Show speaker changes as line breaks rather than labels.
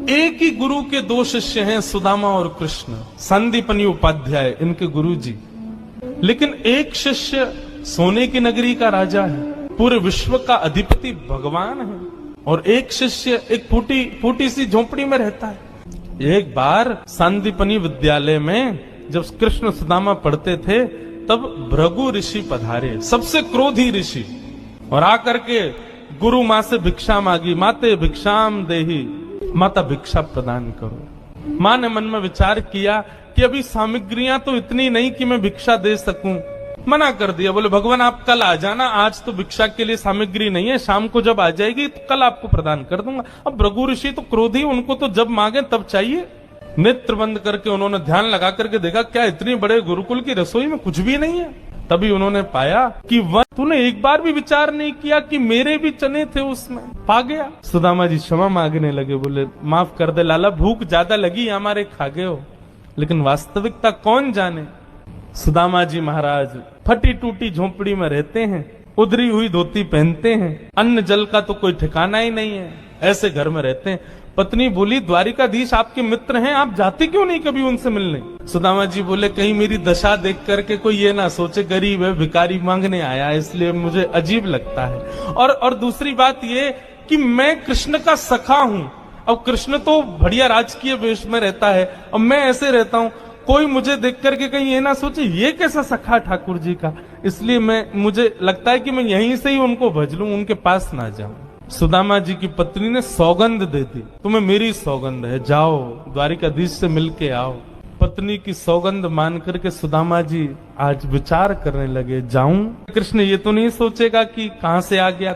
एक ही गुरु के दो शिष्य हैं, सुदामा और कृष्ण, संदीपनी उपाध्याय इनके गुरु जी। लेकिन एक शिष्य सोने की नगरी का राजा है, पूरे विश्व का अधिपति भगवान है, और एक शिष्य एक फूटी सी झोपड़ी में रहता है। एक बार संदीपनी विद्यालय में जब कृष्ण सुदामा पढ़ते थे, तब भृगु ऋषि पधारे, सबसे क्रोधी ऋषि, और आकर के गुरु माँ से भिक्षा मांगी। माते भिक्षाम देही, माता भिक्षा प्रदान करो। माँ ने मन में विचार किया कि अभी सामग्रियां तो इतनी नहीं कि मैं भिक्षा दे सकूं। मना कर दिया, बोले भगवान आप कल आ जाना, आज तो भिक्षा के लिए सामग्री नहीं है, शाम को जब आ जाएगी तो कल आपको प्रदान कर दूंगा। अब भृगु ऋषि तो क्रोधी, उनको तो जब मांगे तब चाहिए। नेत्र बंद करके उन्होंने ध्यान लगा करके देखा, क्या इतनी बड़े गुरुकुल की रसोई में कुछ भी नहीं है। तभी उन्होंने पाया कि वह तूने एक बार भी विचार नहीं किया कि मेरे भी चने थे उसमें। पा गया। सुदामा जी क्षमा मांगने लगे, बोले माफ कर दे लाला, भूख ज्यादा लगी, हमारे खा गए हो, लेकिन वास्तविकता कौन जाने। सुदामा जी महाराज फटी टूटी झोपड़ी में रहते हैं, उधरी हुई धोती पहनते हैं, अन्न जल का तो कोई ठिकाना ही नहीं है, ऐसे घर में रहते हैं। पत्नी बोली, द्वारिकाधीश आपके मित्र हैं, आप जाते क्यों नहीं कभी उनसे मिलने। सुदामा जी बोले, कहीं मेरी दशा देख करके कोई ये ना सोचे गरीब है, भिखारी मांगने आया, इसलिए मुझे अजीब लगता है। और दूसरी बात ये कि मैं कृष्ण का सखा हूं। अब कृष्ण तो बढ़िया राजकीय वेश में रहता है, अब मैं ऐसे रहता हूं, कोई मुझे देख करके कहीं ये ना सोचे ये कैसा सखा ठाकुर जी का, इसलिए मुझे लगता है कि मैं यहीं से ही उनको भज लूं, उनके पास ना जाऊं। सुदामा जी की पत्नी ने सौगंध दे दी, तुम्हें मेरी सौगंध है, जाओ द्वारिकाधीश से मिलके आओ। पत्नी की सौगंध मान करके सुदामा जी आज विचार करने लगे, जाऊं। कृष्ण ये तो नहीं सोचेगा कि कहां से आ गया।